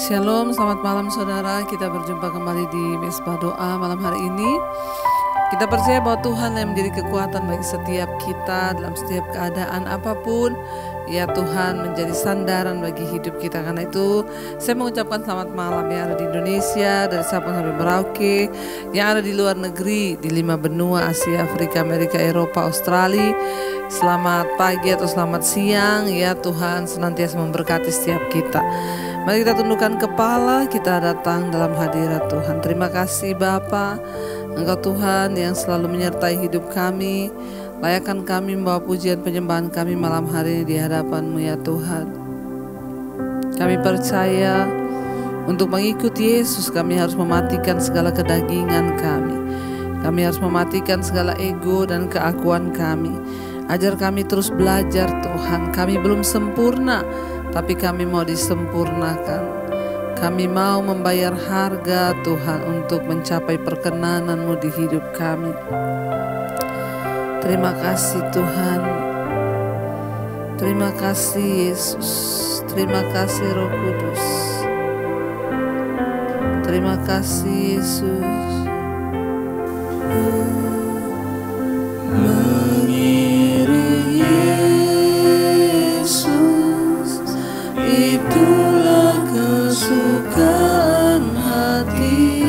Shalom, selamat malam saudara. Kita berjumpa kembali di Mesbah Doa malam hari ini. Kita percaya bahwa Tuhan yang menjadi kekuatan bagi setiap kita dalam setiap keadaan apapun. Ya, Tuhan menjadi sandaran bagi hidup kita. Karena itu saya mengucapkan selamat malam yang ada di Indonesia, dari Sabang sampai Merauke, yang ada di luar negeri, di 5 benua, Asia, Afrika, Amerika, Eropa, Australia. Selamat pagi atau selamat siang. Ya, Tuhan senantiasa memberkati setiap kita. Mari kita tundukkan kepala, kita datang dalam hadirat Tuhan. Terima kasih Bapa, Engkau Tuhan yang selalu menyertai hidup kami. Layakkan kami membawa pujian penyembahan kami malam hari ini di hadapan-Mu ya Tuhan. Kami percaya untuk mengikuti Yesus kami harus mematikan segala kedagingan kami. Kami harus mematikan segala ego dan keakuan kami. Ajar kami terus belajar Tuhan. Kami belum sempurna, tapi kami mau disempurnakan. Kami mau membayar harga Tuhan untuk mencapai perkenanan-Mu di hidup kami. Terima kasih Tuhan. Terima kasih Yesus. Terima kasih Roh Kudus. Terima kasih Yesus. Mengiring Yesus, itulah kesukaan hatiku.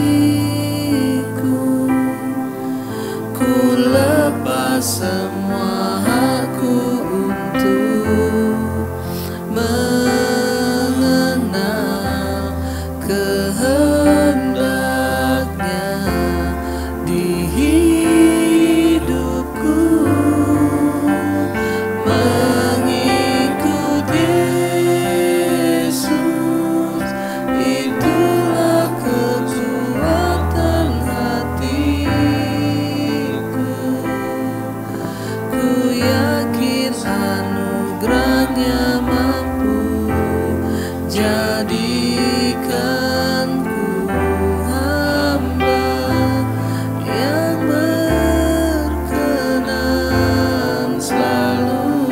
Ku lepas semua hakku untuk mengenal kehendaknya di hidupku. Mengikut Yesus, itulah kekuatan hatiku. Ku yakin anugerahnya mampu jadikanku hamba yang berkenan selalu.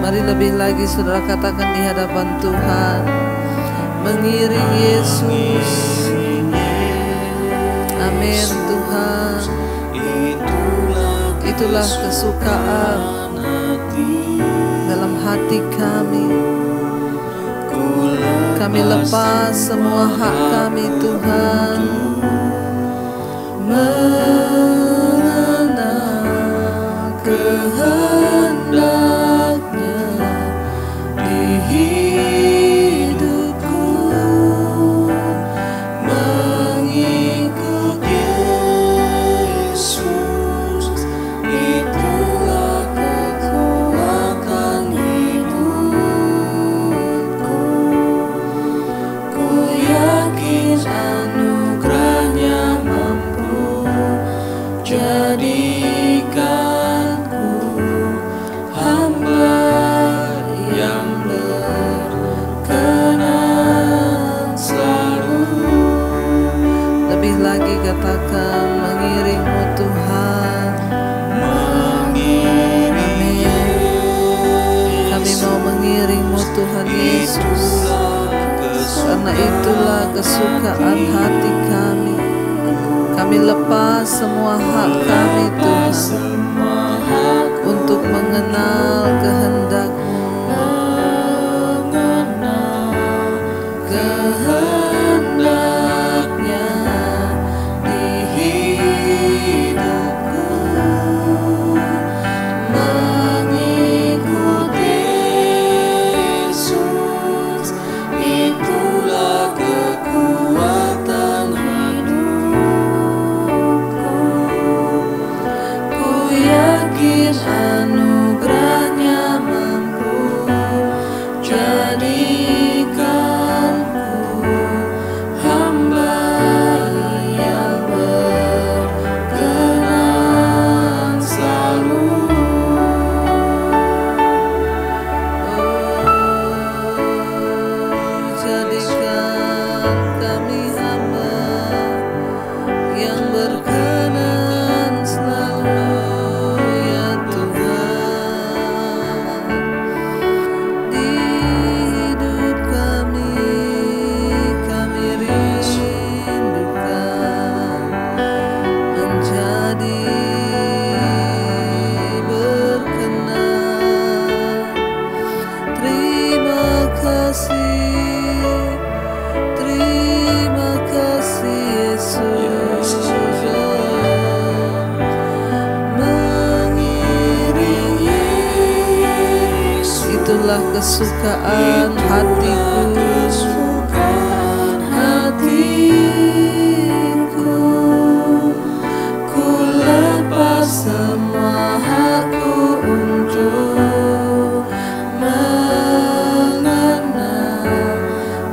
Mari lebih lagi saudara katakan di hadapan Tuhan. Mengiring Yesus. Amin Tuhan. Itulah kesukaan dalam hati kami. Kami lepas semua hak kami Tuhan, mengenal kehendaknya di hidupku. Mengikut Yesus, itulah kekuatan hidupku. Ku yakin anugerahnya mampu jadikanku hamba yang berkenan selalu. Lebih lagi katakan mengiring-Mu Tuhan. Amin. Kami mau mengiring-Mu Tuhan Yesus, karena itulah kesukaan hati kami. Kami lepas semua hak kami Tuhan untuk mengenal kehendak-Mu. Kehendaknya di hidupku. Mengikut Yesus, itulah kekuatan hidupku. Ku itulah kesukaan hatiku. Ku lepas semua hakku untuk mengenal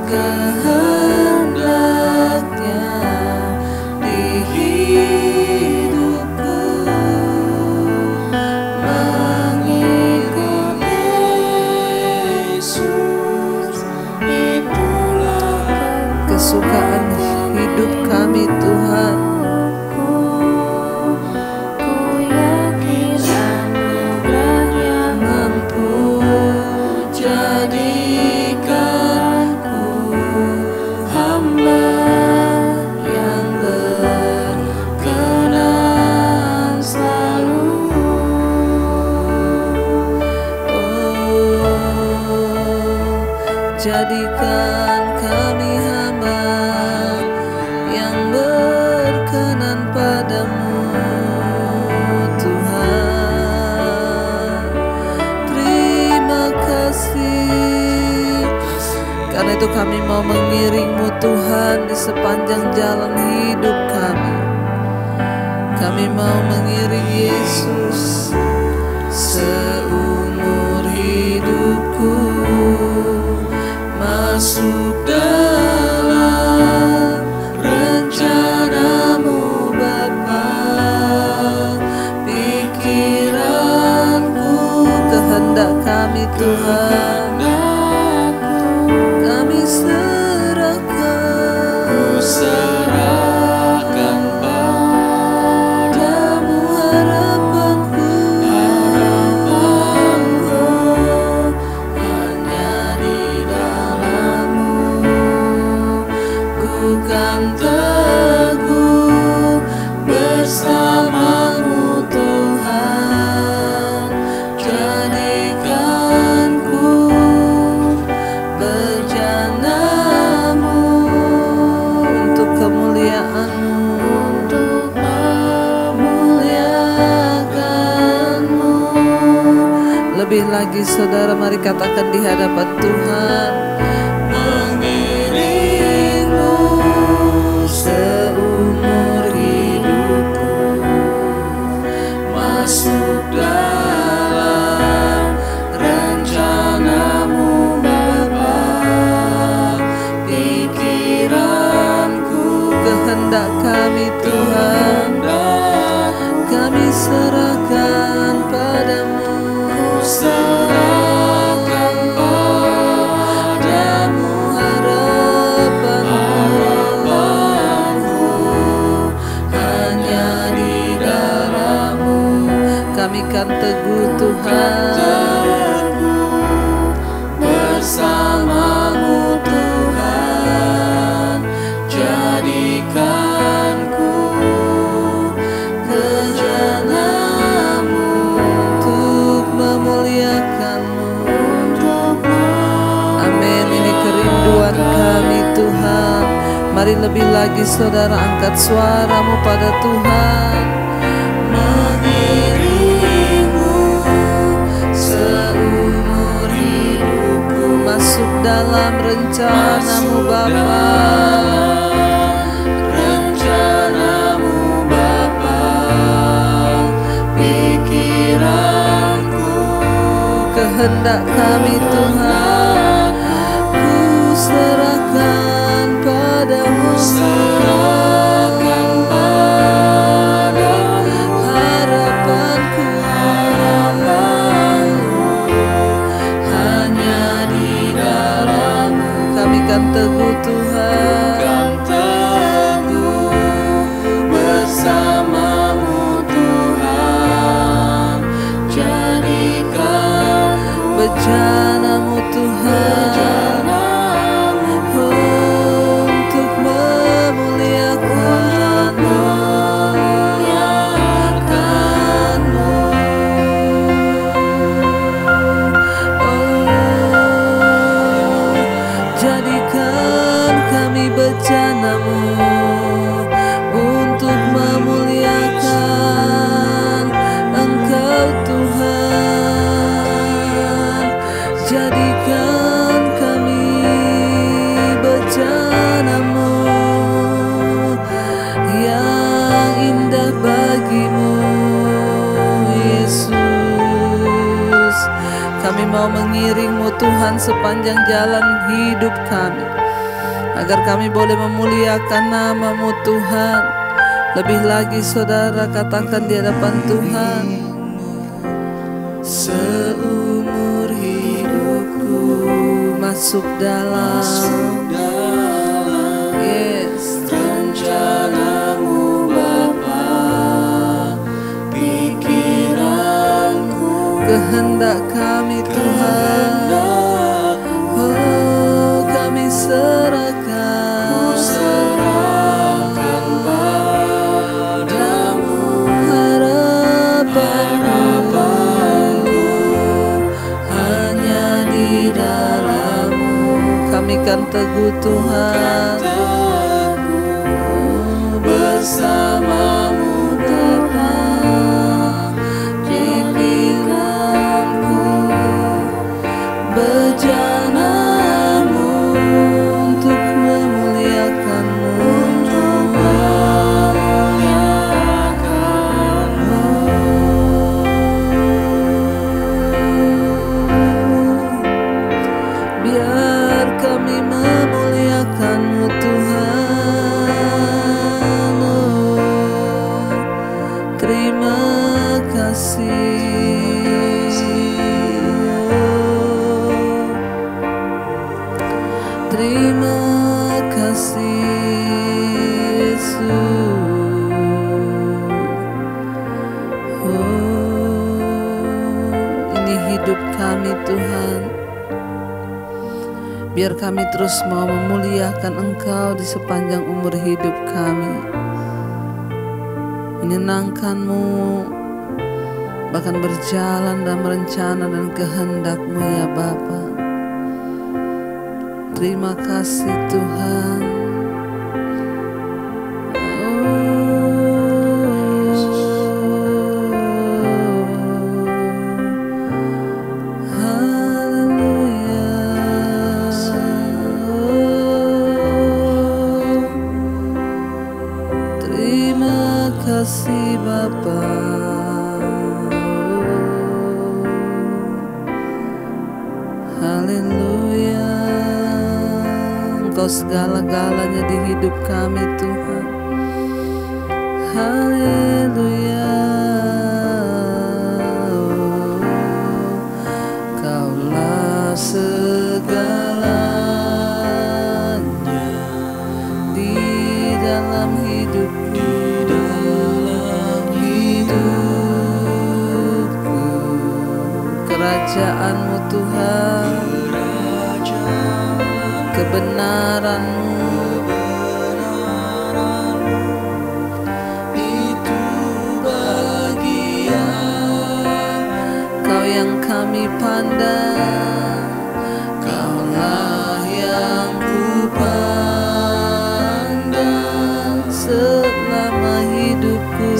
kehendaknya di hidupku. Mengikut Yesus, itulah kesukaan hidup kami Tuhan. Jadikan kami hamba yang berkenan padamu Tuhan. Terima kasih. Karena itu kami mau mengiring-Mu Tuhan di sepanjang jalan hidup kami. Kami mau mengiring Yesus seumur hidupku. Masuk dalam rencana-Mu Bapa, pikiranku, kehendak kami Tuhan, kami serahkan padamu harapanku, hanya di kan teguh bersama-Mu Tuhan. Jadikanku berjana-Mu untuk kemuliaan-Mu, untuk memuliakan-Mu. Lebih lagi saudara, mari katakan di hadapan Tuhan, seumur hidupku. Masuk dalam rencana-Mu Bapa, pikiranku, kehendak kami Tuhan, kami serahkan padamu. Serahkan padamu harapanku, hanya di dalam-Mu kami kan teguh Tuhan, bersama-Mu Tuhan. Jadikanku kerjaan-Mu untuk memuliakan-Mu. Amin. Ini kerinduan kami Tuhan. Mari lebih lagi saudara angkat suaramu pada Tuhan. Mengiring-Mu seumur hidupku. Masuk dalam rencana-Mu Bapa, rencana-Mu Bapa, pikiranku, kehendak kami Tuhan, ku serahkan padamu. Serahkan padamu harapanku, hanya di dalam-Mu kami kan teguh Tuhan, kan teguh bersama-Mu Tuhan. Jadikan bejana-Mu Tuhan, mau mengiring-Mu Tuhan sepanjang jalan hidup kami, agar kami boleh memuliakan nama-Mu Tuhan. Lebih lagi saudara katakan di hadapan Tuhan, seumur hidupku masuk dalam rencana-Mu Bapa, pikiranku, kehendak kami Tuhan, oh kami serahkan padamu, harapanku hanya di dalam-Mu. Kami kan teguh Tuhan, bersama-Mu tetap pikiranku, berjalan-Mu untuk memuliakan-Mu, biar kami memuliakan-Mu Tuhan. Oh, terima kasih. Oh, terima kasih Yesus. Oh, ini hidup kami Tuhan. Biar kami terus mau memuliakan Engkau di sepanjang umur hidup kami, menyenangkan-Mu, bahkan berjalan dalam rencana dan kehendak-Mu ya Bapa. Terima kasih Tuhan. Kasih Bapa, haleluya. Engkau segala-galanya di hidup kami Tuhan, haleluya. Kaulah segalanya di dalam hidupku, kerajaan-Mu Tuhan, kebenaran-Mu, itu bagian Kau yang kami pandang, Kaulah yang ku pandang selama hidupku,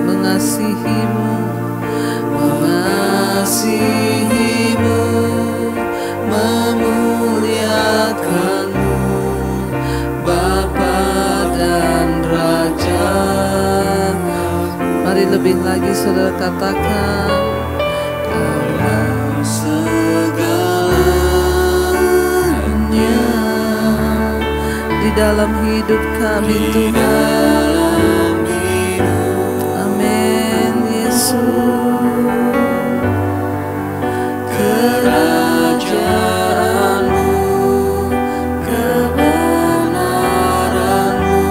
mengasihi-Mu, memuliakan-Mu, Bapa dan Raja. Mari lebih lagi saudara katakan, Kaulah segalanya di dalam hidup kami Tuhan. Kerajaan-Mu, kebenaran-Mu,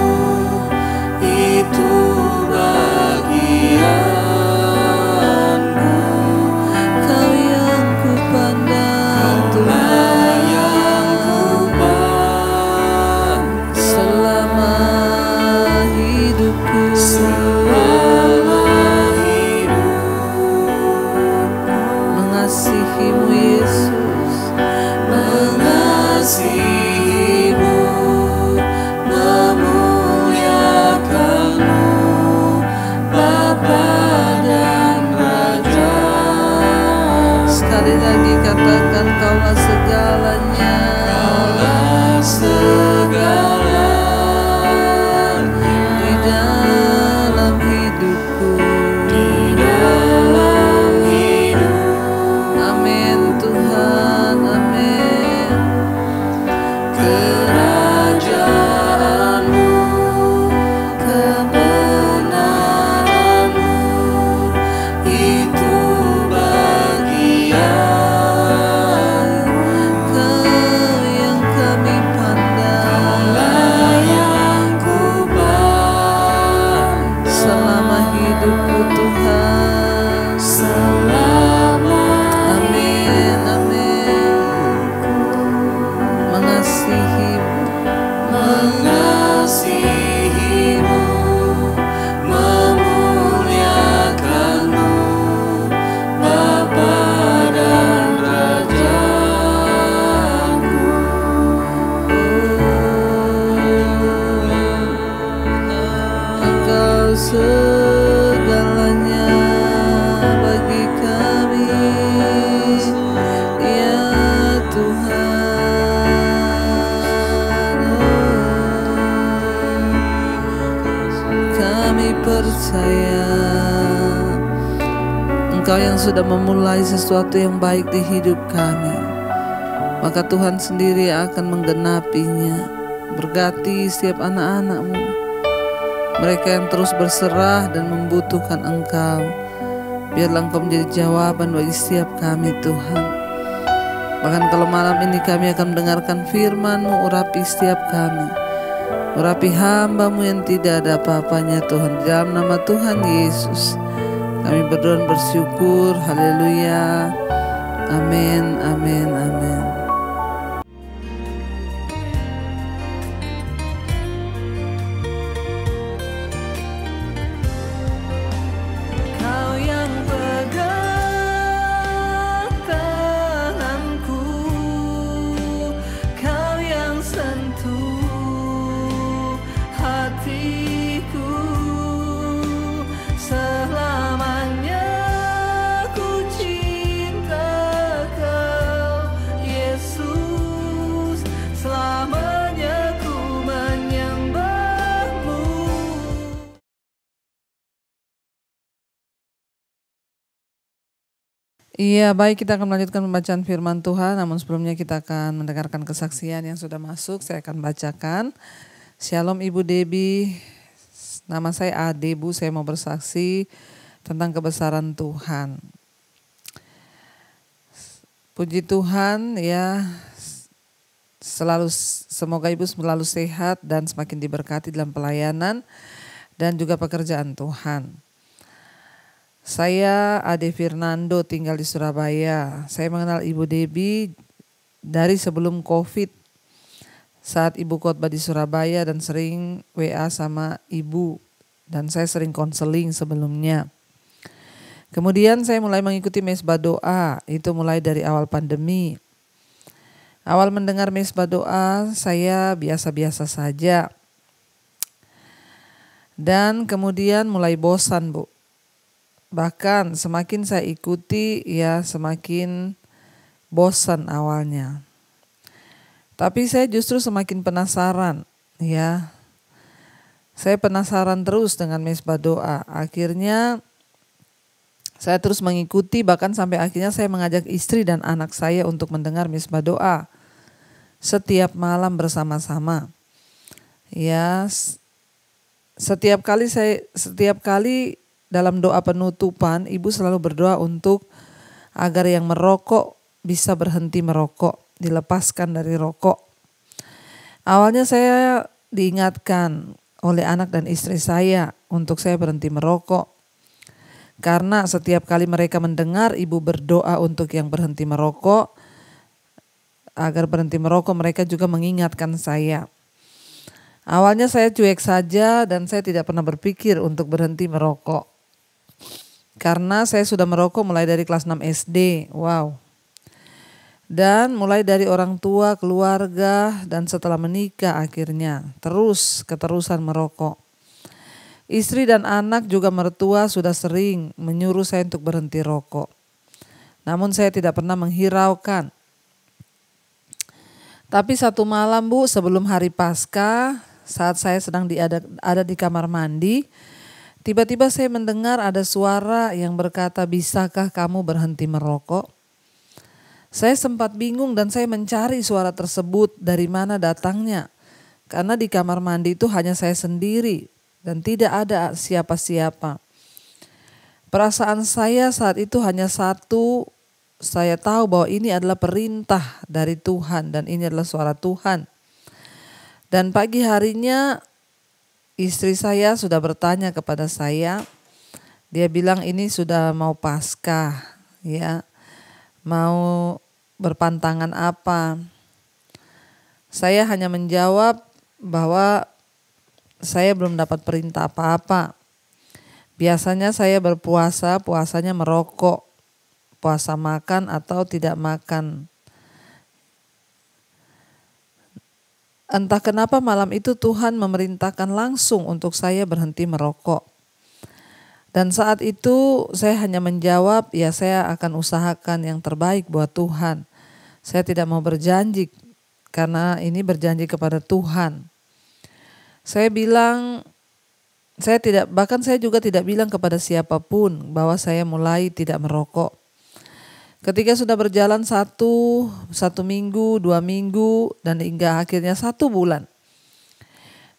itu bagian-Mu. Kau yang ku pandang Tuhan, selama hidupku, mengasihi-Mu Yesus, mengasihi-Mu, memuliakan-Mu, Bapa dan Raja. Sekali lagi katakan, Kaulah segalanya, Kaulah segalanya di dalam hidupku, segalanya bagi kami, ya Tuhan. Kami percaya Engkau yang sudah memulai sesuatu yang baik di hidup kami, maka Tuhan sendiri akan menggenapinya. Berkati setiap anak-anak-Mu, mereka yang terus berserah dan membutuhkan Engkau. Biarlah Engkau menjadi jawaban bagi setiap kami, Tuhan. Bahkan kalau malam ini kami akan mendengarkan firman-Mu, urapi setiap kami, urapi hamba-Mu yang tidak ada apa-apanya, Tuhan. Di dalam nama Tuhan Yesus kami berdoa dan bersyukur. Haleluya. Amin, amin, amin. Iya, baik, kita akan melanjutkan pembacaan firman Tuhan. Namun sebelumnya kita akan mendengarkan kesaksian yang sudah masuk. Saya akan bacakan. Shalom Ibu Debbie, nama saya Ade Bu, saya mau bersaksi tentang kebesaran Tuhan. Puji Tuhan ya, semoga Ibu selalu sehat dan semakin diberkati dalam pelayanan dan juga pekerjaan Tuhan. Saya Ade Fernando, tinggal di Surabaya. Saya mengenal Ibu Debbie dari sebelum COVID, saat Ibu khotbah di Surabaya dan sering WA sama Ibu, dan saya sering konseling sebelumnya. Kemudian saya mulai mengikuti mesbah doa, itu mulai dari awal pandemi. Awal mendengar mesbah doa saya biasa-biasa saja. Dan kemudian mulai bosan, Bu. Bahkan semakin saya ikuti ya semakin bosan awalnya. Tapi saya justru semakin penasaran ya. Saya penasaran terus dengan mesbah doa. Akhirnya saya terus mengikuti, bahkan sampai akhirnya saya mengajak istri dan anak saya untuk mendengar mesbah doa setiap malam bersama-sama. Ya, setiap kali dalam doa penutupan, Ibu selalu berdoa untuk agar yang merokok bisa berhenti merokok, dilepaskan dari rokok. Awalnya saya diingatkan oleh anak dan istri saya untuk saya berhenti merokok. Karena setiap kali mereka mendengar Ibu berdoa untuk yang berhenti merokok, agar berhenti merokok, mereka juga mengingatkan saya. Awalnya saya cuek saja dan saya tidak pernah berpikir untuk berhenti merokok. Karena saya sudah merokok mulai dari kelas 6 SD, wow. Dan mulai dari orang tua, keluarga, dan setelah menikah akhirnya keterusan merokok. Istri dan anak juga mertua sudah sering menyuruh saya untuk berhenti rokok. Namun saya tidak pernah menghiraukan. Tapi satu malam, Bu, sebelum hari Paskah, saat saya sedang ada di kamar mandi, tiba-tiba saya mendengar ada suara yang berkata, "Bisakah kamu berhenti merokok?" Saya sempat bingung dan saya mencari suara tersebut dari mana datangnya. Karena di kamar mandi itu hanya saya sendiri dan tidak ada siapa-siapa. Perasaan saya saat itu hanya satu, saya tahu bahwa ini adalah perintah dari Tuhan dan ini adalah suara Tuhan. Dan pagi harinya istri saya sudah bertanya kepada saya, dia bilang ini sudah mau Paskah, ya, mau berpantangan apa. Saya hanya menjawab bahwa saya belum dapat perintah apa-apa. Biasanya saya berpuasa, puasanya merokok, puasa makan atau tidak makan. Entah kenapa malam itu Tuhan memerintahkan langsung untuk saya berhenti merokok. Dan saat itu saya hanya menjawab, ya saya akan usahakan yang terbaik buat Tuhan. Saya tidak mau berjanji karena ini berjanji kepada Tuhan. Saya bilang, bahkan saya juga tidak bilang kepada siapapun bahwa saya mulai tidak merokok. Ketika sudah berjalan satu minggu, 2 minggu, dan hingga akhirnya 1 bulan.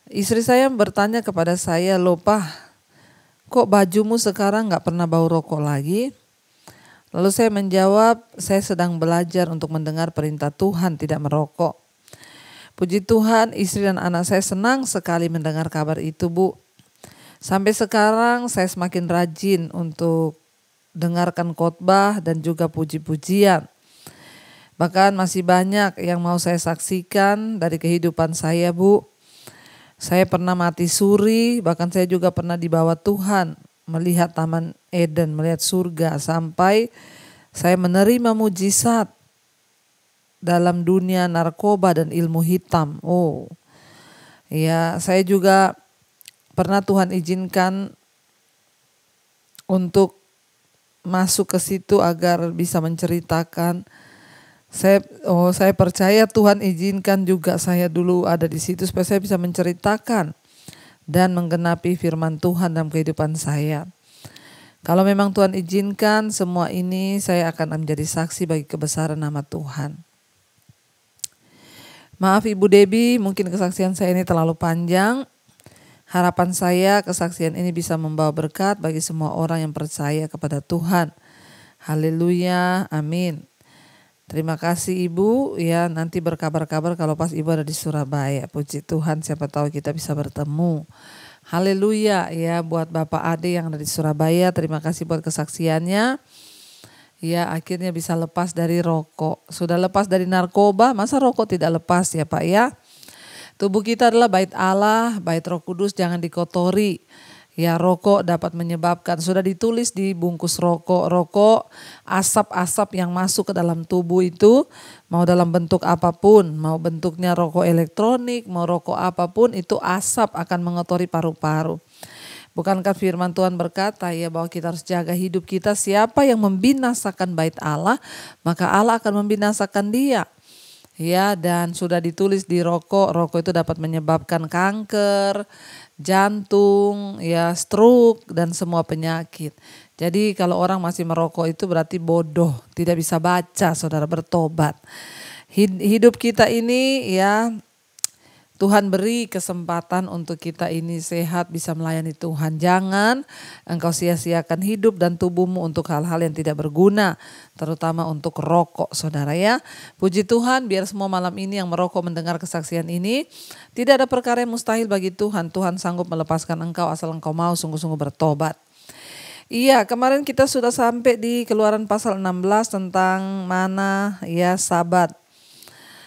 Istri saya bertanya kepada saya, "Loh Pak, kok bajumu sekarang gak pernah bau rokok lagi?" Lalu saya menjawab, saya sedang belajar untuk mendengar perintah Tuhan tidak merokok. Puji Tuhan, istri dan anak saya senang sekali mendengar kabar itu, Bu. Sampai sekarang saya semakin rajin untuk dengarkan khotbah dan juga puji-pujian. Bahkan masih banyak yang mau saya saksikan dari kehidupan saya, Bu. Saya pernah mati suri, bahkan saya juga pernah dibawa Tuhan melihat Taman Eden, melihat surga, sampai saya menerima mujizat dalam dunia narkoba dan ilmu hitam. Oh, ya, saya juga pernah Tuhan izinkan untuk masuk ke situ agar bisa menceritakan. Saya percaya Tuhan izinkan juga saya dulu ada di situ supaya saya bisa menceritakan dan menggenapi firman Tuhan dalam kehidupan saya. Kalau memang Tuhan izinkan semua ini, saya akan menjadi saksi bagi kebesaran nama Tuhan. Maaf Ibu Debbie, mungkin kesaksian saya ini terlalu panjang. Harapan saya kesaksian ini bisa membawa berkat bagi semua orang yang percaya kepada Tuhan. Haleluya, amin. Terima kasih Ibu, ya nanti berkabar-kabar kalau pas Ibu ada di Surabaya. Puji Tuhan, siapa tahu kita bisa bertemu. Haleluya, ya buat Bapak Ade yang ada di Surabaya, terima kasih buat kesaksiannya. Ya akhirnya bisa lepas dari rokok. Sudah lepas dari narkoba, masa rokok tidak lepas ya Pak ya. Tubuh kita adalah bait Allah, bait Roh Kudus, jangan dikotori. Ya rokok dapat menyebabkan, sudah ditulis di bungkus rokok, asap-asap yang masuk ke dalam tubuh itu, mau dalam bentuk apapun, mau bentuknya rokok elektronik, mau rokok apapun, itu asap akan mengotori paru-paru. Bukankah firman Tuhan berkata ya bahwa kita harus jaga hidup kita, siapa yang membinasakan bait Allah, maka Allah akan membinasakan dia. Ya, dan sudah ditulis di rokok itu dapat menyebabkan kanker, jantung, ya stroke dan semua penyakit. Jadi kalau orang masih merokok itu berarti bodoh, tidak bisa baca, saudara, bertobat. Hidup kita ini ya Tuhan beri kesempatan untuk kita ini sehat, bisa melayani Tuhan. Jangan engkau sia-siakan hidup dan tubuhmu untuk hal-hal yang tidak berguna, terutama untuk rokok, saudara ya. Puji Tuhan, biar semua malam ini yang merokok mendengar kesaksian ini, tidak ada perkara yang mustahil bagi Tuhan. Tuhan sanggup melepaskan engkau asal engkau mau sungguh-sungguh bertobat. Iya, kemarin kita sudah sampai di Keluaran pasal 16 tentang mana ya Sabat.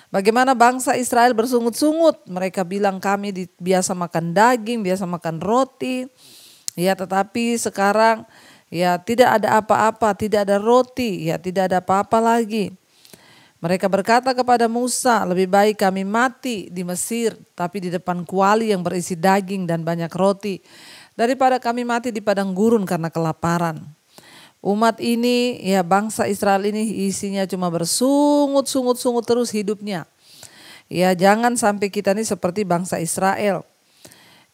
Bagaimana bangsa Israel bersungut-sungut, mereka bilang kami biasa makan daging, biasa makan roti. Ya tetapi sekarang ya tidak ada apa-apa, tidak ada roti, ya tidak ada apa-apa lagi. Mereka berkata kepada Musa, lebih baik kami mati di Mesir tapi di depan kuali yang berisi daging dan banyak roti, daripada kami mati di padang gurun karena kelaparan. Umat ini, ya bangsa Israel ini isinya cuma bersungut-sungut terus hidupnya. Ya jangan sampai kita ini seperti bangsa Israel.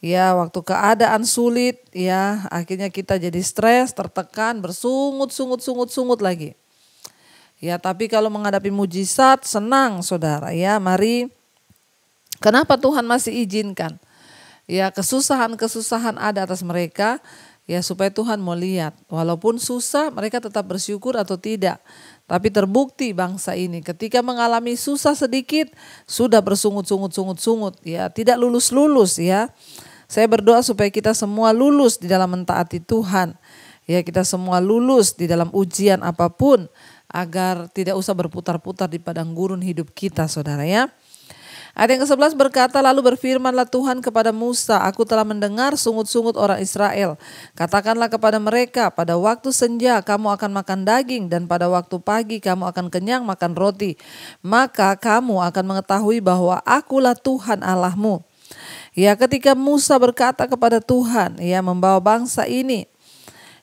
Ya waktu keadaan sulit, ya akhirnya kita jadi stres, tertekan, bersungut lagi. Ya tapi kalau menghadapi mujizat senang saudara ya, mari. Kenapa Tuhan masih izinkan? Ya kesusahan ada atas mereka. Ya supaya Tuhan mau lihat, walaupun susah mereka tetap bersyukur atau tidak. Tapi terbukti bangsa ini ketika mengalami susah sedikit sudah bersungut-sungut ya, tidak lulus ya. Saya berdoa supaya kita semua lulus di dalam mentaati Tuhan. Ya kita semua lulus di dalam ujian apapun agar tidak usah berputar-putar di padang gurun hidup kita saudara ya. Ayat yang ke-11 berkata, lalu berfirmanlah Tuhan kepada Musa, aku telah mendengar sungut-sungut orang Israel. Katakanlah kepada mereka, pada waktu senja kamu akan makan daging dan pada waktu pagi kamu akan kenyang makan roti. Maka kamu akan mengetahui bahwa akulah Tuhan Allahmu. Ya ketika Musa berkata kepada Tuhan, ya membawa bangsa ini,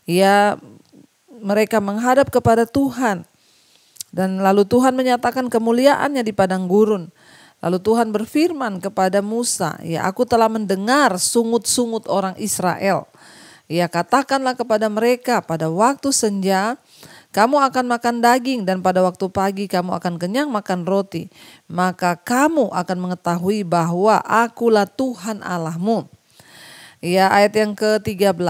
Ya, mereka menghadap kepada Tuhan. Dan lalu Tuhan menyatakan kemuliaannya di padang gurun. Lalu Tuhan berfirman kepada Musa, ya, aku telah mendengar sungut-sungut orang Israel. Ya, katakanlah kepada mereka, pada waktu senja kamu akan makan daging dan pada waktu pagi kamu akan kenyang makan roti. Maka kamu akan mengetahui bahwa akulah Tuhan Allahmu. Ya, ayat yang ke-13.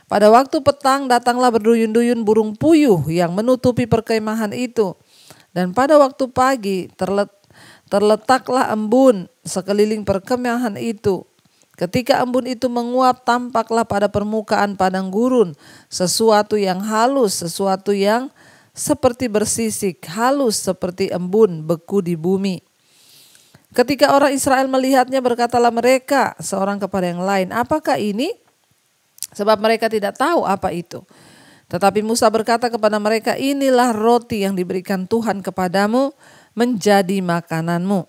Pada waktu petang datanglah berduyun-duyun burung puyuh yang menutupi perkemahan itu. Dan pada waktu pagi terletaklah embun sekeliling perkemahan itu. Ketika embun itu menguap, tampaklah pada permukaan padang gurun sesuatu yang halus, sesuatu yang seperti bersisik, halus seperti embun beku di bumi. Ketika orang Israel melihatnya, berkatalah mereka seorang kepada yang lain, apakah ini? Sebab mereka tidak tahu apa itu. Tetapi Musa berkata kepada mereka, inilah roti yang diberikan Tuhan kepadamu menjadi makananmu.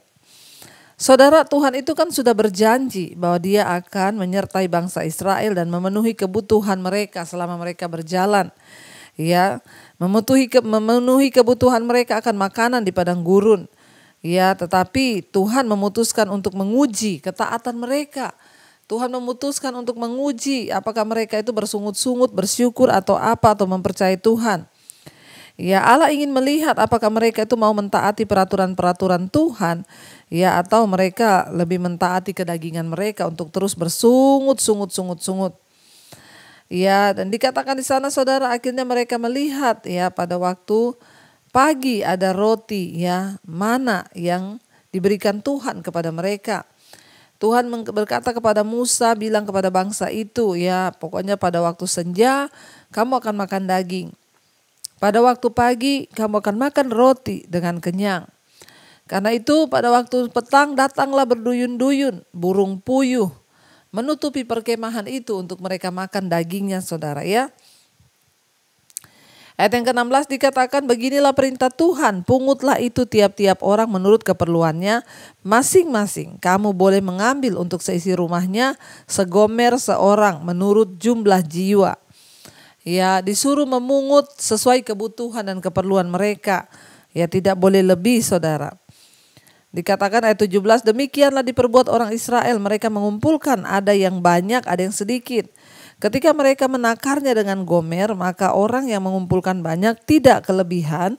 Saudara, Tuhan itu kan sudah berjanji bahwa Dia akan menyertai bangsa Israel dan memenuhi kebutuhan mereka selama mereka berjalan. Ya, memenuhi kebutuhan mereka akan makanan di padang gurun. Ya, tetapi Tuhan memutuskan untuk menguji ketaatan mereka. Tuhan memutuskan untuk menguji apakah mereka itu bersungut-sungut, bersyukur atau apa, atau mempercayai Tuhan. Ya, Allah ingin melihat apakah mereka itu mau mentaati peraturan-peraturan Tuhan, ya, atau mereka lebih mentaati kedagingan mereka untuk terus bersungut-sungut. Ya, dan dikatakan di sana, saudara, akhirnya mereka melihat, ya, pada waktu pagi ada roti, ya, mana yang diberikan Tuhan kepada mereka. Tuhan berkata kepada Musa, bilang kepada bangsa itu, ya, pokoknya pada waktu senja kamu akan makan daging. Pada waktu pagi kamu akan makan roti dengan kenyang. Karena itu pada waktu petang datanglah berduyun-duyun burung puyuh menutupi perkemahan itu untuk mereka makan dagingnya, saudara, ya. Ayat yang ke-16 dikatakan, beginilah perintah Tuhan, pungutlah itu tiap-tiap orang menurut keperluannya masing-masing. Kamu boleh mengambil untuk seisi rumahnya segomer seorang menurut jumlah jiwa. Ya, disuruh memungut sesuai kebutuhan dan keperluan mereka. Ya, tidak boleh lebih, saudara. Dikatakan ayat 17, demikianlah diperbuat orang Israel. Mereka mengumpulkan, ada yang banyak, ada yang sedikit. Ketika mereka menakarnya dengan gomer, maka orang yang mengumpulkan banyak tidak kelebihan.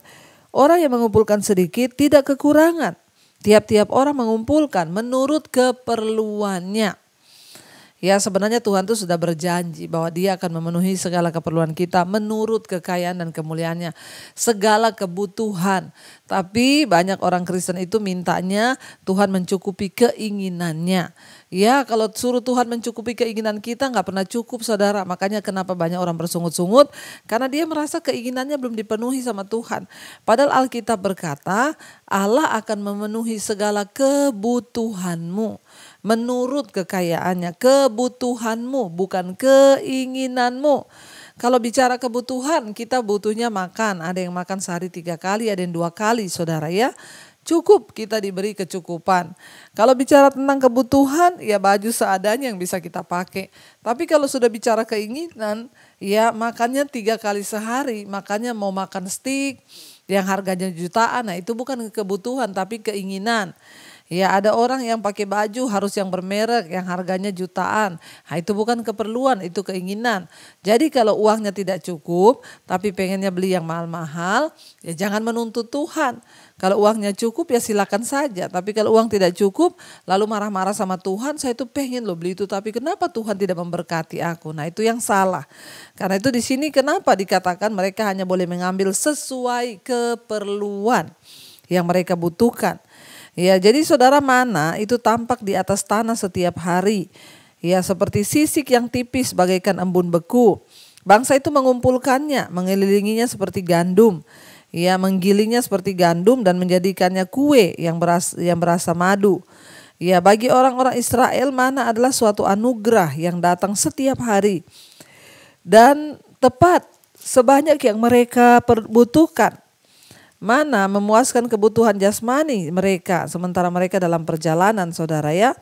Orang yang mengumpulkan sedikit tidak kekurangan. Tiap-tiap orang mengumpulkan menurut keperluannya. Ya, sebenarnya Tuhan itu sudah berjanji bahwa Dia akan memenuhi segala keperluan kita menurut kekayaan dan kemuliaannya, segala kebutuhan. Tapi banyak orang Kristen itu mintanya Tuhan mencukupi keinginannya. Ya, kalau suruh Tuhan mencukupi keinginan kita nggak pernah cukup, saudara. Makanya kenapa banyak orang bersungut-sungut? Karena dia merasa keinginannya belum dipenuhi sama Tuhan. Padahal Alkitab berkata Allah akan memenuhi segala kebutuhanmu menurut kekayaannya, kebutuhanmu bukan keinginanmu. Kalau bicara kebutuhan, kita butuhnya makan. Ada yang makan sehari 3 kali, ada yang 2 kali, saudara, ya. Cukup, kita diberi kecukupan. Kalau bicara tentang kebutuhan, ya baju seadanya yang bisa kita pakai. Tapi kalau sudah bicara keinginan, ya makannya 3 kali sehari. Makanya mau makan steak yang harganya jutaan, nah itu bukan kebutuhan tapi keinginan. Ya, ada orang yang pakai baju harus yang bermerek yang harganya jutaan. Nah, itu bukan keperluan, itu keinginan. Jadi kalau uangnya tidak cukup tapi pengennya beli yang mahal-mahal, ya jangan menuntut Tuhan. Kalau uangnya cukup ya silakan saja. Tapi kalau uang tidak cukup lalu marah-marah sama Tuhan, saya itu pengen loh beli itu tapi kenapa Tuhan tidak memberkati aku? Nah, itu yang salah. Karena itu di sini kenapa dikatakan mereka hanya boleh mengambil sesuai keperluan yang mereka butuhkan. Ya, jadi saudara, mana itu tampak di atas tanah setiap hari. Ya, seperti sisik yang tipis bagaikan embun beku. Bangsa itu mengumpulkannya, mengelilinginya seperti gandum. Ya, menggilingnya seperti gandum dan menjadikannya kue yang berasa madu. Ya, bagi orang-orang Israel mana adalah suatu anugerah yang datang setiap hari. Dan tepat sebanyak yang mereka butuhkan. Mana memuaskan kebutuhan jasmani mereka sementara mereka dalam perjalanan, saudara, ya.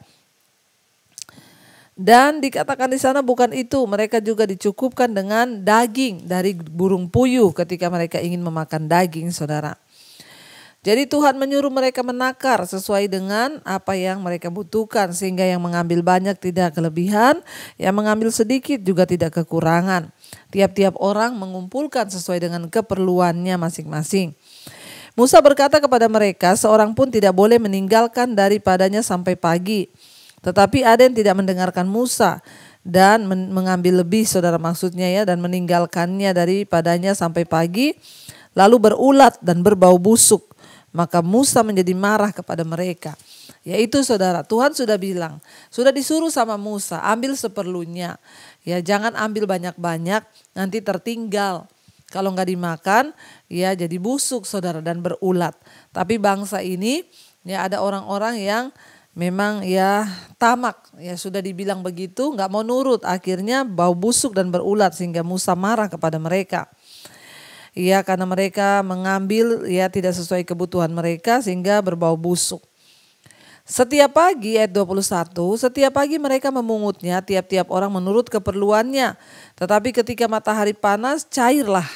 Dan dikatakan di sana bukan itu, mereka juga dicukupkan dengan daging dari burung puyuh ketika mereka ingin memakan daging, saudara. Jadi Tuhan menyuruh mereka menakar sesuai dengan apa yang mereka butuhkan, sehingga yang mengambil banyak tidak kelebihan, yang mengambil sedikit juga tidak kekurangan. Tiap-tiap orang mengumpulkan sesuai dengan keperluannya masing-masing. Musa berkata kepada mereka, seorang pun tidak boleh meninggalkan daripadanya sampai pagi. Tetapi ada yang tidak mendengarkan Musa dan mengambil lebih, saudara, maksudnya ya, dan meninggalkannya daripadanya sampai pagi, lalu berulat dan berbau busuk. Maka Musa menjadi marah kepada mereka. Yaitu, saudara, Tuhan sudah bilang, sudah disuruh sama Musa, ambil seperlunya. Ya, jangan ambil banyak-banyak, nanti tertinggal. Kalau nggak dimakan, ya jadi busuk, saudara, dan berulat. Tapi bangsa ini, ya ada orang-orang yang memang ya tamak. Ya sudah dibilang begitu, nggak mau nurut. Akhirnya bau busuk dan berulat, sehingga Musa marah kepada mereka. Ya, karena mereka mengambil ya tidak sesuai kebutuhan mereka sehingga berbau busuk. Setiap pagi, ayat 21, setiap pagi mereka memungutnya, tiap-tiap orang menurut keperluannya. Tetapi ketika matahari panas, cairlah.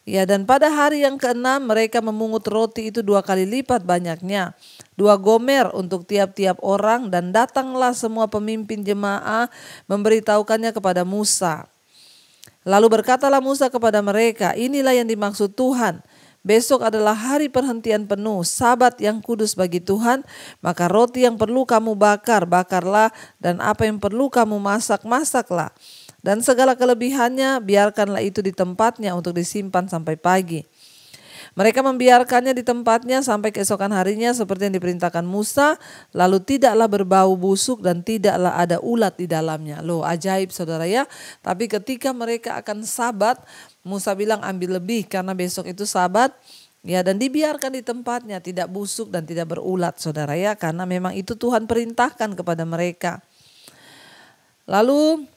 Ya, dan pada hari yang ke-6 mereka memungut roti itu 2 kali lipat banyaknya. 2 gomer untuk tiap-tiap orang, dan datanglah semua pemimpin jemaah memberitahukannya kepada Musa. Lalu berkatalah Musa kepada mereka, inilah yang dimaksud Tuhan. Besok adalah hari perhentian penuh, Sabat yang kudus bagi Tuhan. Maka roti yang perlu kamu bakar, bakarlah. Dan apa yang perlu kamu masak, masaklah. Dan segala kelebihannya, biarkanlah itu di tempatnya untuk disimpan sampai pagi. Mereka membiarkannya di tempatnya sampai keesokan harinya seperti yang diperintahkan Musa. Lalu tidaklah berbau busuk dan tidaklah ada ulat di dalamnya. Loh, ajaib, saudara ya. Tapi ketika mereka akan Sabat, Musa bilang ambil lebih karena besok itu Sabat. Ya, dan dibiarkan di tempatnya, tidak busuk dan tidak berulat, saudara ya. Karena memang itu Tuhan perintahkan kepada mereka. Lalu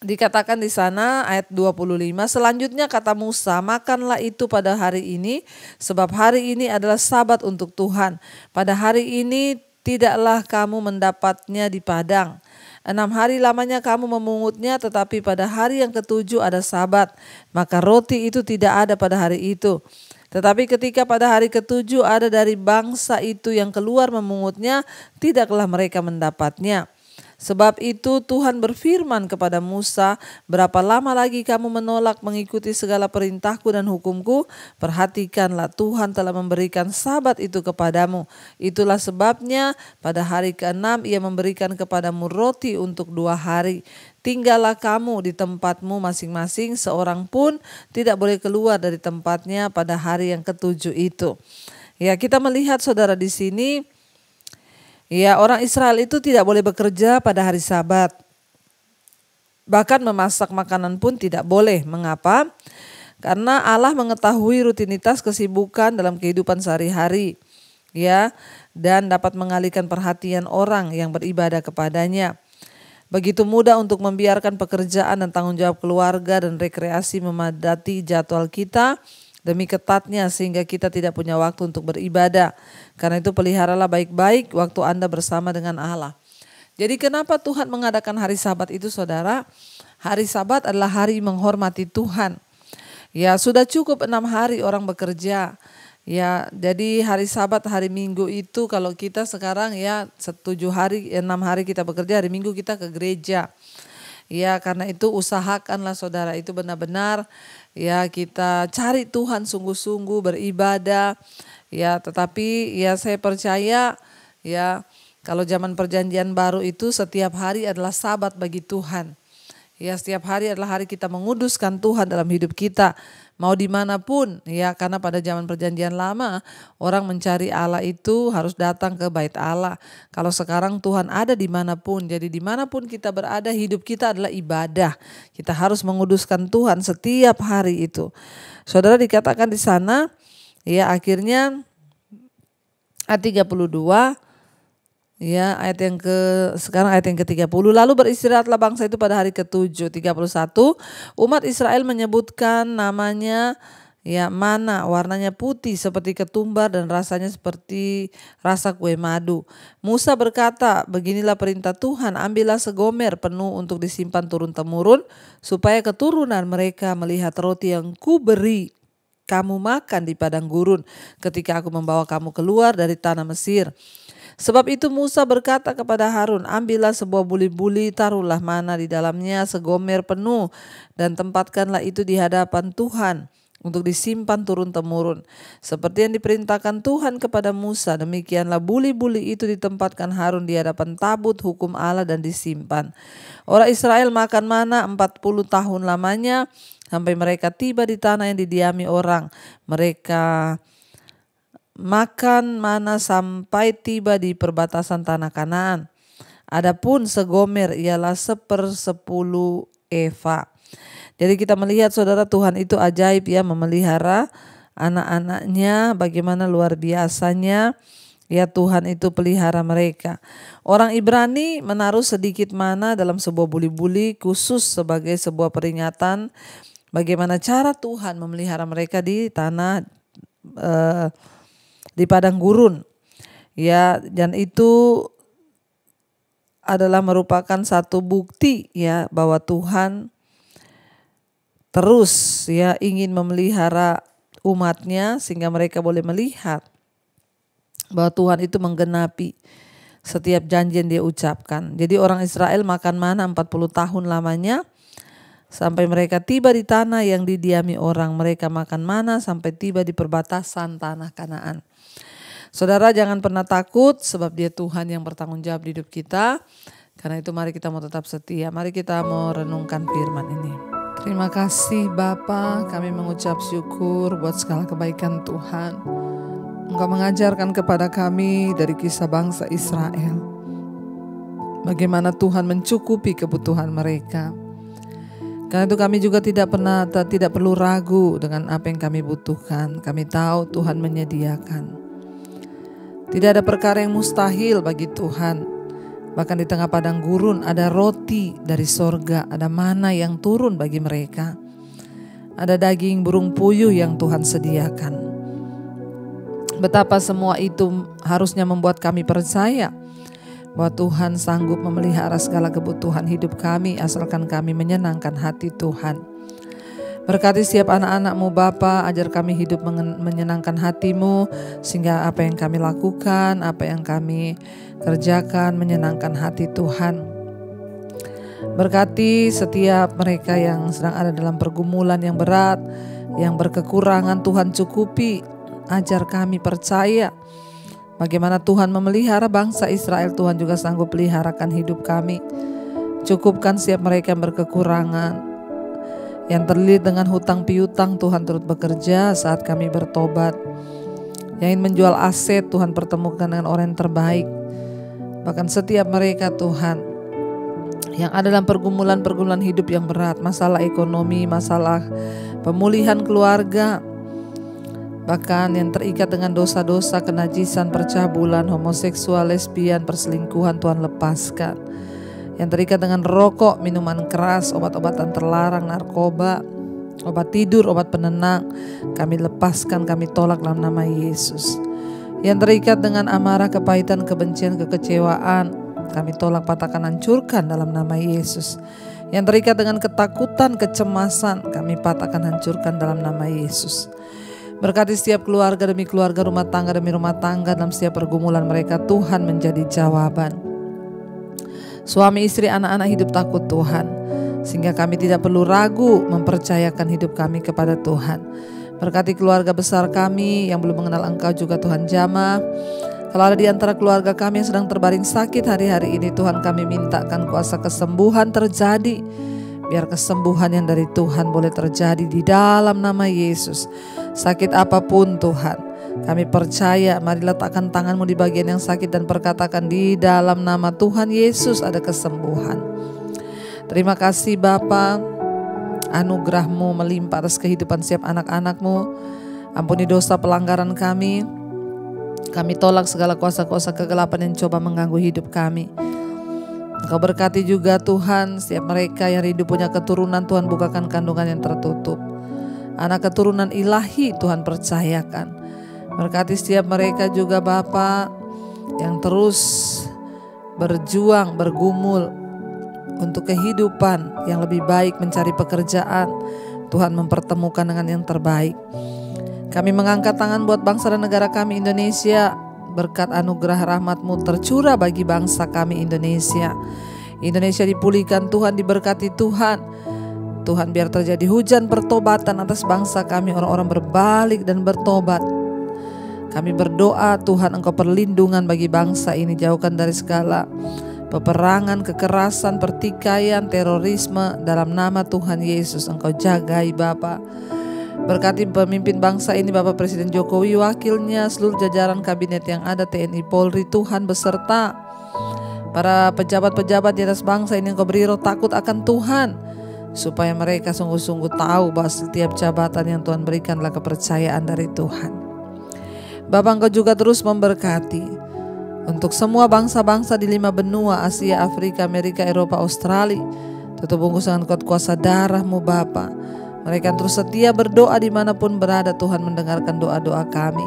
dikatakan di sana ayat 25, selanjutnya kata Musa, makanlah itu pada hari ini, sebab hari ini adalah Sabat untuk Tuhan. Pada hari ini tidaklah kamu mendapatnya di padang. 6 hari lamanya kamu memungutnya, tetapi pada hari yang ke-7 ada Sabat. Maka roti itu tidak ada pada hari itu. Tetapi ketika pada hari ke-7 ada dari bangsa itu yang keluar memungutnya, tidaklah mereka mendapatnya. Sebab itu Tuhan berfirman kepada Musa, berapa lama lagi kamu menolak mengikuti segala perintahku dan hukumku? Perhatikanlah, Tuhan telah memberikan Sabat itu kepadamu. Itulah sebabnya pada hari ke-6 ia memberikan kepadamu roti untuk 2 hari. Tinggallah kamu di tempatmu masing-masing, seorang pun tidak boleh keluar dari tempatnya pada hari yang ke-7 itu. Ya, kita melihat, saudara, di sini ya, orang Israel itu tidak boleh bekerja pada hari Sabat. Bahkan memasak makanan pun tidak boleh. Mengapa? Karena Allah mengetahui rutinitas kesibukan dalam kehidupan sehari-hari. Ya, dan dapat mengalihkan perhatian orang yang beribadah kepadanya. Begitu mudah untuk membiarkan pekerjaan dan tanggung jawab keluarga dan rekreasi memadati jadwal kita demi ketatnya sehingga kita tidak punya waktu untuk beribadah. Karena itu peliharalah baik-baik waktu Anda bersama dengan Allah. Jadi kenapa Tuhan mengadakan hari Sabat itu, saudara? Hari Sabat adalah hari menghormati Tuhan. Ya, sudah cukup 6 hari orang bekerja. Ya, jadi hari Sabat, hari Minggu itu kalau kita sekarang ya 7 hari, 6 hari kita bekerja, hari Minggu kita ke gereja. Ya, karena itu usahakanlah, saudara, itu benar-benar ya kita cari Tuhan sungguh-sungguh beribadah. Ya, tetapi ya saya percaya ya kalau zaman perjanjian baru itu setiap hari adalah Sabat bagi Tuhan. Ya, setiap hari adalah hari kita menguduskan Tuhan dalam hidup kita. Mau dimanapun ya, karena pada zaman perjanjian lama orang mencari Allah itu harus datang ke bait Allah. Kalau sekarang Tuhan ada dimanapun, jadi dimanapun kita berada hidup kita adalah ibadah. Kita harus menguduskan Tuhan setiap hari itu. Saudara, dikatakan di sana ya akhirnya ayat 32. Ya, sekarang ayat yang ke-30. Lalu beristirahatlah bangsa itu pada hari ke-7, 31. Umat Israel menyebutkan namanya Ya, mana warnanya putih seperti ketumbar dan rasanya seperti rasa kue madu. Musa berkata, beginilah perintah Tuhan, ambillah segomer penuh untuk disimpan turun-temurun, supaya keturunan mereka melihat roti yang kuberi kamu makan di padang gurun ketika aku membawa kamu keluar dari tanah Mesir. Sebab itu Musa berkata kepada Harun, ambillah sebuah buli-buli, taruhlah mana di dalamnya segomer penuh, dan tempatkanlah itu di hadapan Tuhan untuk disimpan turun-temurun. Seperti yang diperintahkan Tuhan kepada Musa, demikianlah buli-buli itu ditempatkan Harun di hadapan tabut hukum Allah dan disimpan. Orang Israel makan mana 40 tahun lamanya, sampai mereka tiba di tanah yang didiami orang. Mereka makan mana sampai tiba di perbatasan tanah Kanaan. Adapun segomer ialah 1/10 eva. Jadi kita melihat saudara, Tuhan itu ajaib ya, memelihara anak-anaknya, bagaimana luar biasanya ya Tuhan itu pelihara mereka. Orang Ibrani menaruh sedikit mana dalam sebuah buli-buli khusus sebagai sebuah peringatan bagaimana cara Tuhan memelihara mereka di tanah di padang gurun. Ya, dan itu adalah merupakan satu bukti ya bahwa Tuhan terus ya ingin memelihara umatnya sehingga mereka boleh melihat bahwa Tuhan itu menggenapi setiap janji yang dia ucapkan. Jadi orang Israel makan mana 40 tahun lamanya sampai mereka tiba di tanah yang didiami orang. Mereka makan mana sampai tiba di perbatasan tanah Kanaan. Saudara, jangan pernah takut sebab dia Tuhan yang bertanggung jawab di hidup kita. Karena itu mari kita mau tetap setia. Mari kita mau renungkan firman ini. Terima kasih Bapa, kami mengucap syukur buat segala kebaikan Tuhan. Engkau mengajarkan kepada kami dari kisah bangsa Israel, bagaimana Tuhan mencukupi kebutuhan mereka. Karena itu kami juga tidak perlu ragu dengan apa yang kami butuhkan. Kami tahu Tuhan menyediakan. Tidak ada perkara yang mustahil bagi Tuhan. Bahkan di tengah padang gurun ada roti dari sorga, ada mana yang turun bagi mereka. Ada daging burung puyuh yang Tuhan sediakan. Betapa semua itu harusnya membuat kami percaya bahwa Tuhan sanggup memelihara segala kebutuhan hidup kami asalkan kami menyenangkan hati Tuhan. Berkati setiap anak-anak-Mu Bapa, ajar kami hidup menyenangkan hati-Mu sehingga apa yang kami lakukan, apa yang kami kerjakan menyenangkan hati Tuhan. Berkati setiap mereka yang sedang ada dalam pergumulan yang berat, yang berkekurangan, Tuhan cukupi. Ajar kami percaya bagaimana Tuhan memelihara bangsa Israel, Tuhan juga sanggup peliharakan hidup kami. Cukupkan setiap mereka yang berkekurangan, yang terlilit dengan hutang piutang, Tuhan turut bekerja saat kami bertobat. Yang ingin menjual aset, Tuhan pertemukan dengan orang yang terbaik. Bahkan setiap mereka Tuhan yang ada dalam pergumulan hidup yang berat, masalah ekonomi, masalah pemulihan keluarga, bahkan yang terikat dengan dosa-dosa, kenajisan, percabulan, homoseksual, lesbian, perselingkuhan, Tuhan lepaskan. Yang terikat dengan rokok, minuman keras, obat-obatan terlarang, narkoba, obat tidur, obat penenang, kami lepaskan, kami tolak dalam nama Yesus. Yang terikat dengan amarah, kepahitan, kebencian, kekecewaan, kami tolak, patahkan, hancurkan dalam nama Yesus. Yang terikat dengan ketakutan, kecemasan, kami patahkan, hancurkan dalam nama Yesus. Berkati setiap keluarga demi keluarga, rumah tangga demi rumah tangga, dalam setiap pergumulan mereka Tuhan menjadi jawaban. Suami istri anak-anak hidup takut Tuhan, sehingga kami tidak perlu ragu mempercayakan hidup kami kepada Tuhan. Berkati keluarga besar kami yang belum mengenal Engkau juga Tuhan jamah. Kalau ada di antara keluarga kami yang sedang terbaring sakit hari-hari ini, Tuhan kami mintakan kuasa kesembuhan terjadi. Biar kesembuhan yang dari Tuhan boleh terjadi di dalam nama Yesus. Sakit apapun Tuhan, kami percaya, mari letakkan tangan-Mu di bagian yang sakit dan perkatakan di dalam nama Tuhan Yesus ada kesembuhan. Terima kasih Bapa, anugerah-Mu melimpah atas kehidupan setiap anak-anak-Mu. Ampuni dosa pelanggaran kami. Kami tolak segala kuasa-kuasa kegelapan yang coba mengganggu hidup kami. Engkau berkati juga Tuhan setiap mereka yang rindu punya keturunan, Tuhan bukakan kandungan yang tertutup. anak keturunan ilahi Tuhan percayakan. Berkati setiap mereka juga Bapa yang terus berjuang, bergumul untuk kehidupan yang lebih baik, mencari pekerjaan. Tuhan mempertemukan dengan yang terbaik. Kami mengangkat tangan buat bangsa dan negara kami Indonesia. Berkat anugerah rahmat-Mu tercurah bagi bangsa kami Indonesia. Indonesia dipulihkan Tuhan, diberkati Tuhan. Tuhan biar terjadi hujan pertobatan atas bangsa kami, orang-orang berbalik dan bertobat. Kami berdoa Tuhan Engkau perlindungan bagi bangsa ini, jauhkan dari segala peperangan, kekerasan, pertikaian, terorisme. Dalam nama Tuhan Yesus Engkau jagai Bapa. Berkati pemimpin bangsa ini Bapak Presiden Jokowi, wakilnya, seluruh jajaran kabinet yang ada, TNI, Polri, Tuhan beserta para pejabat-pejabat di atas bangsa ini Engkau beri roh takut akan Tuhan, supaya mereka sungguh-sungguh tahu bahwa setiap jabatan yang Tuhan berikan adalah kepercayaan dari Tuhan. Bapak Engkau juga terus memberkati untuk semua bangsa-bangsa di 5 benua, Asia, Afrika, Amerika, Eropa, Australia. Tutup bungkus dengan kuasa darah-Mu Bapa. Mereka terus setia berdoa dimanapun berada. Tuhan mendengarkan doa-doa kami.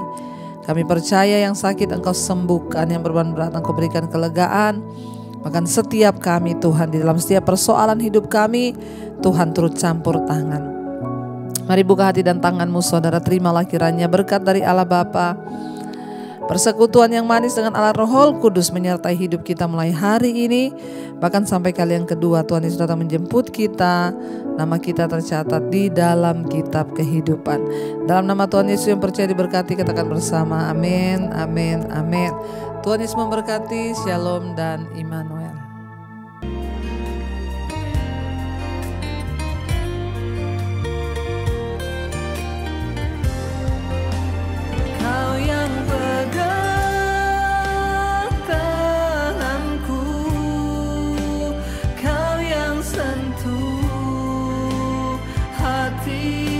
Kami percaya yang sakit Engkau sembuhkan, yang beban berat Engkau berikan kelegaan. Bahkan setiap kami Tuhan, di dalam setiap persoalan hidup kami, Tuhan turut campur tangan. Mari buka hati dan tangan-Mu saudara, terimalah kiranya berkat dari Allah Bapa, persekutuan yang manis dengan Allah Roh Kudus menyertai hidup kita mulai hari ini, bahkan sampai kali yang kedua Tuhan Yesus datang menjemput kita. Nama kita tercatat di dalam kitab kehidupan. Dalam nama Tuhan Yesus yang percaya diberkati, katakan bersama amin, amin, amin. Tuhan Yesus memberkati. Shalom dan Immanuel. Kau yang pegang tanganku, Kau yang sentuh hati